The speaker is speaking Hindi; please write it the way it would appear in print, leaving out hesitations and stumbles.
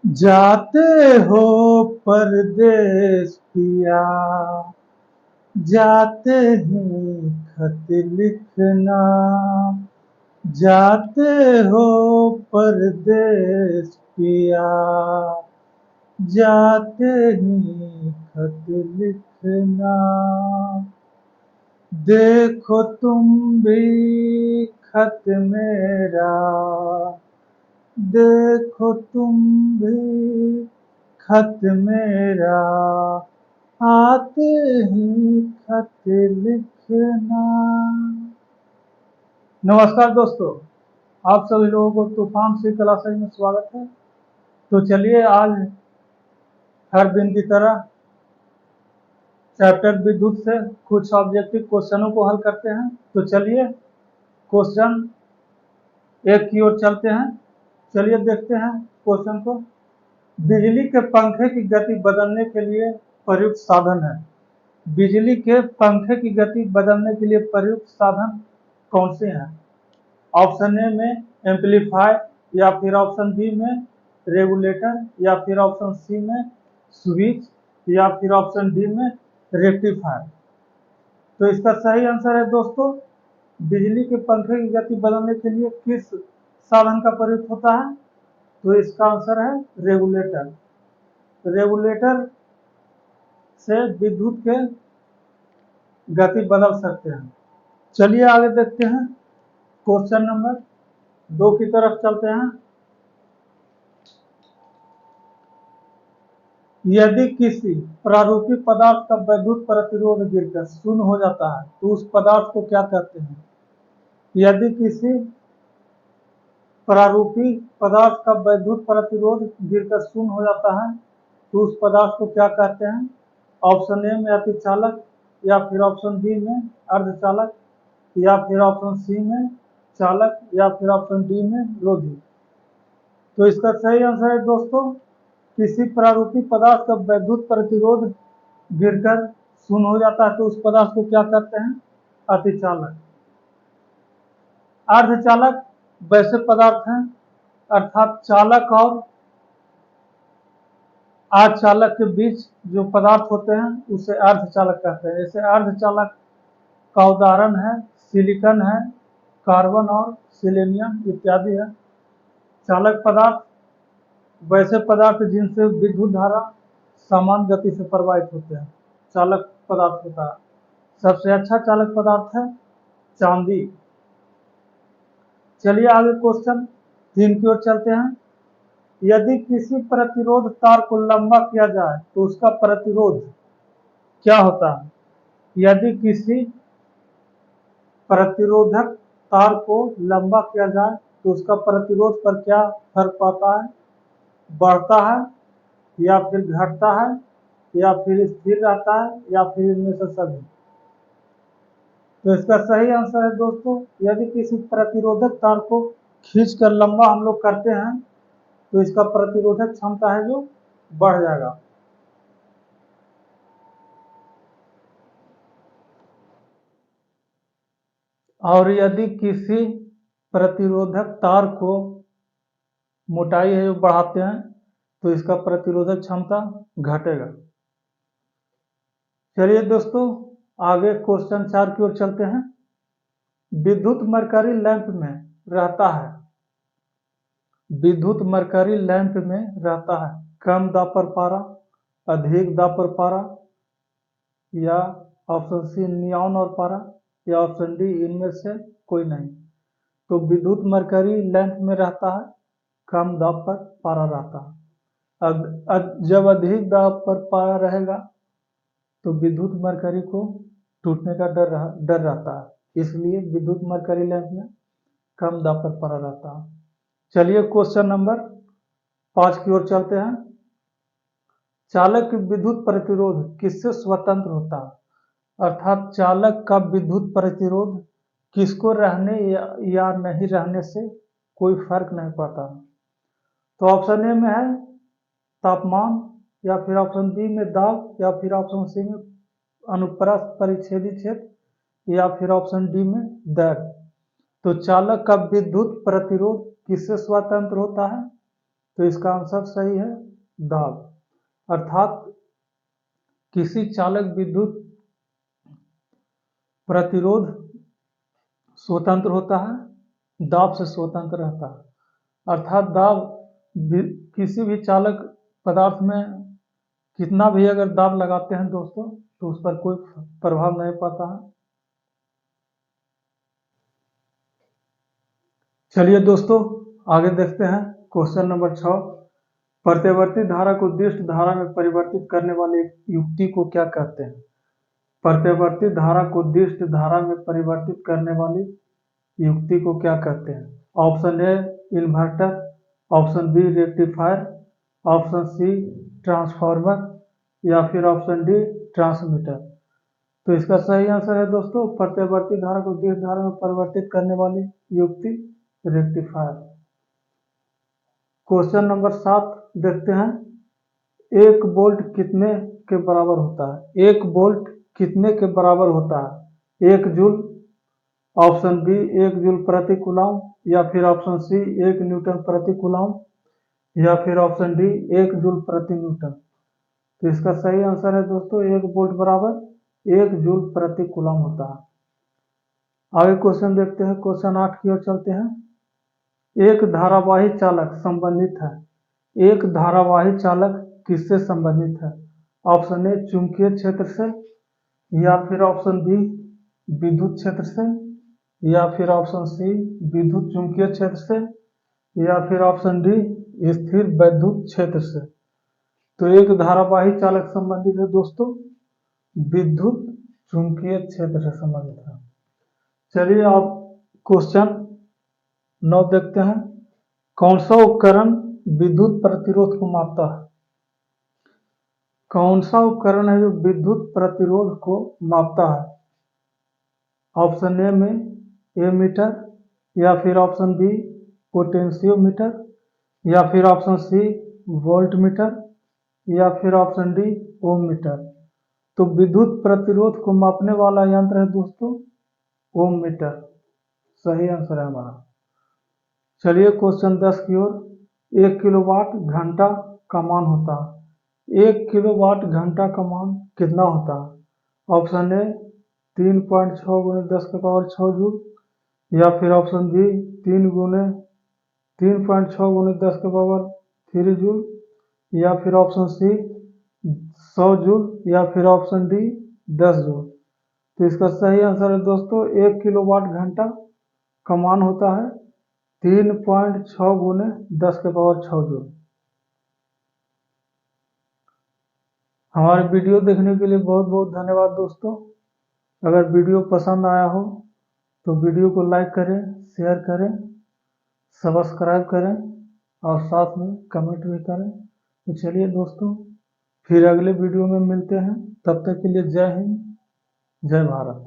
जाते हो परदेस पिया, जाते ही खत लिखना। जाते हो परदेस पिया, जाते ही खत लिखना। देखो तुम भी खत मेरा, देखो तुम भी खत मेरा, आते ही खत लिखना। नमस्कार दोस्तों, आप सभी लोगों को तूफान सी क्लासेज में स्वागत है। तो चलिए आज हर दिन की तरह चैप्टर विद्युत से कुछ ऑब्जेक्टिव क्वेश्चनों को हल करते हैं। तो चलिए क्वेश्चन एक की ओर चलते हैं। चलिए देखते हैं क्वेश्चन को। बिजली के पंखे की गति बदलने के लिए प्रयुक्त साधन है। बिजली के पंखे की गति बदलने के लिए प्रयुक्त साधन कौन से हैं? ऑप्शन ए में एम्पलीफायर, या फिर ऑप्शन बी में रेगुलेटर, या फिर ऑप्शन सी में स्विच, या फिर ऑप्शन डी में रेक्टिफायर। तो इसका सही आंसर है दोस्तों, बिजली के पंखे की गति बदलने के लिए किस साधन का प्रयुक्त होता है? तो इसका आंसर है रेगुलेटर। रेगुलेटर से विद्युत के गति बदल सकते हैं। चलिए आगे देखते हैं। क्वेश्चन नंबर 2 की तरफ चलते हैं। यदि किसी प्रारूपिक पदार्थ का वैद्युत प्रतिरोध गिरकर शून्य हो जाता है तो उस पदार्थ को क्या कहते हैं? यदि किसी प्रारूपिक पदार्थ का वैद्युत प्रतिरोध गिरकर शून्य हो जाता है तो उस पदार्थ को क्या कहते हैं? ऑप्शन ए में अतिचालक, या फिर ऑप्शन बी में अर्धचालक, या फिर ऑप्शन सी में चालक, या फिर ऑप्शन डी में रोधी। तो इसका सही आंसर है दोस्तों, किसी प्रारूपिक पदार्थ का वैद्युत प्रतिरोध गिरकर शून्य हो जाता है तो उस पदार्थ को क्या कहते हैं? अतिचालक। अर्धचालक वैसे पदार्थ हैं, अर्थात चालक और अर्धचालक के बीच जो पदार्थ होते हैं उसे अर्धचालक कहते हैं। जैसे अर्धचालक का उदाहरण है सिलिकॉन है, कार्बन और सिलेनियम इत्यादि है। चालक पदार्थ वैसे पदार्थ जिनसे विद्युत धारा समान गति से प्रवाहित होते हैं, चालक पदार्थ होता है। सबसे अच्छा चालक पदार्थ है चांदी। चलिए आगे क्वेश्चन 3 की ओर चलते हैं। यदि किसी प्रतिरोध तार को लंबा किया जाए तो उसका प्रतिरोध क्या होता है? यदि किसी प्रतिरोधक तार को लंबा किया जाए तो उसका प्रतिरोध पर क्या फर्क पड़ता है? बढ़ता है, या फिर घटता है, या फिर स्थिर रहता है, या फिर इनमें से सभी। तो इसका सही आंसर है दोस्तों, यदि किसी प्रतिरोधक तार को खींचकर लंबा हम लोग करते हैं तो इसका प्रतिरोधक क्षमता है जो बढ़ जाएगा। और यदि किसी प्रतिरोधक तार को मोटाई है जो बढ़ाते हैं तो इसका प्रतिरोधक क्षमता घटेगा। चलिए दोस्तों आगे क्वेश्चन 4 की ओर चलते हैं। विद्युत मरकरी लैंप में रहता है, विद्युत मरकरी लैंप में रहता है कम दाब पर पारा, अधिक दाब पर पारा, या ऑप्शन सी नियॉन और पारा, या ऑप्शन डी इनमें से कोई नहीं। तो विद्युत मरकरी लैंप में रहता है कम दाब पर पारा रहता है। जब अधिक दाब पर पारा रहेगा तो विद्युत मरकरी को टूटने का डर रहता है, इसलिए विद्युत मरकरी लैंप में कम दाब पर पारा रहता है। चलिए क्वेश्चन नंबर 5 की ओर चलते हैं। चालक की विद्युत प्रतिरोध किससे स्वतंत्र होता है? अर्थात चालक का विद्युत प्रतिरोध किसको रहने या नहीं रहने से कोई फर्क नहीं पड़ता। तो ऑप्शन ए में है तापमान, या फिर ऑप्शन बी में दाब, या फिर ऑप्शन सी में अनुप्रस्थ परिच्छेदी क्षेत्र, या फिर ऑप्शन डी में दर। तो चालक का विद्युत प्रतिरोध किससे स्वतंत्र होता है? तो इसका आंसर सही है दाब। अर्थात किसी चालक विद्युत प्रतिरोध स्वतंत्र होता है, दाब से स्वतंत्र रहता है। अर्थात दाब किसी भी चालक पदार्थ में कितना भी अगर दाब लगाते हैं दोस्तों तो उस पर कोई प्रभाव नहीं पड़ता है। चलिए दोस्तों आगे देखते हैं क्वेश्चन नंबर 6। प्रत्यावर्ती धारा को दिष्ट धारा में परिवर्तित करने वाली युक्ति को क्या कहते हैं? प्रत्यावर्ती धारा को दिष्ट धारा में परिवर्तित करने वाली युक्ति को क्या कहते हैं? Option A inverter, option B rectifier, option C transformer या फिर ऑप्शन डी ट्रांसमीटर। तो इसका सही आंसर है दोस्तों प्रत्यावर्ती धारा को दिष्ट धारा में परिवर्तित करने वाली युक्ति रेक्टिफायर। क्वेश्चन नंबर 7 देखते हैं। एक वोल्ट कितने के बराबर होता है? एक वोल्ट कितने के बराबर होता है? 1 जूल, ऑप्शन बी 1 जूल प्रति कूलम या फिर ऑप्शन सी 1 न्यूटन प्रति कूलम या फिर ऑप्शन डी 1 जूल प्रति न्यूटन। तो इसका सही आंसर है दोस्तों 1 वोल्ट बराबर 1 जूल प्रति कूलम होता है। आगे क्वेश्चन देखते हैं, क्वेश्चन 8 की ओर चलते हैं। एक धारावाही चालक संबंधित है। एक धारावाही चालक किससे संबंधित है? ऑप्शन ए चुंबकीय क्षेत्र से या फिर ऑप्शन बी विद्युत क्षेत्र से या फिर ऑप्शन सी विद्युत चुंबकीय क्षेत्र से या फिर ऑप्शन डी स्थिर वैद्युत क्षेत्र से। तो एक धारावाही चालक संबंधित है दोस्तों विद्युत चुंबकीय क्षेत्र से संबंधित है। चलिए आप क्वेश्चन 9 देखते हैं। कौन सा उपकरण विद्युत प्रतिरोध को मापता है? कौन सा उपकरण है जो विद्युत प्रतिरोध को मापता है? ऑप्शन ए में एमीटर या फिर ऑप्शन बी पोटेंशियोमीटर या फिर ऑप्शन सी वोल्टमीटर या फिर ऑप्शन डी ओम मीटर। तो विद्युत प्रतिरोध को मापने वाला यंत्र है दोस्तों ओम मीटर। सही आंसर है हमारा। चलिए क्वेश्चन 10 की ओर। 1 किलोवाट घंटा का मान होता है। 1 किलोवाट घंटा का मान कितना होता है? ऑप्शन ए 3.6 गुणे 10 के पावर 6 जूल या फिर ऑप्शन बी 3.6 गुणे 10 के पावर 3 जूल या फिर ऑप्शन सी 100 जूल या फिर ऑप्शन डी 10 जूल। तो इसका सही आंसर है दोस्तों 1 किलोवाट घंटा का मान होता है 3.6 गुने 10 के पावर 6 जूल। हमारे वीडियो देखने के लिए बहुत बहुत धन्यवाद दोस्तों। अगर वीडियो पसंद आया हो तो वीडियो को लाइक करें, शेयर करें, सब्सक्राइब करें और साथ में कमेंट भी करें। तो चलिए दोस्तों फिर अगले वीडियो में मिलते हैं। तब तक के लिए जय हिंद, जय भारत।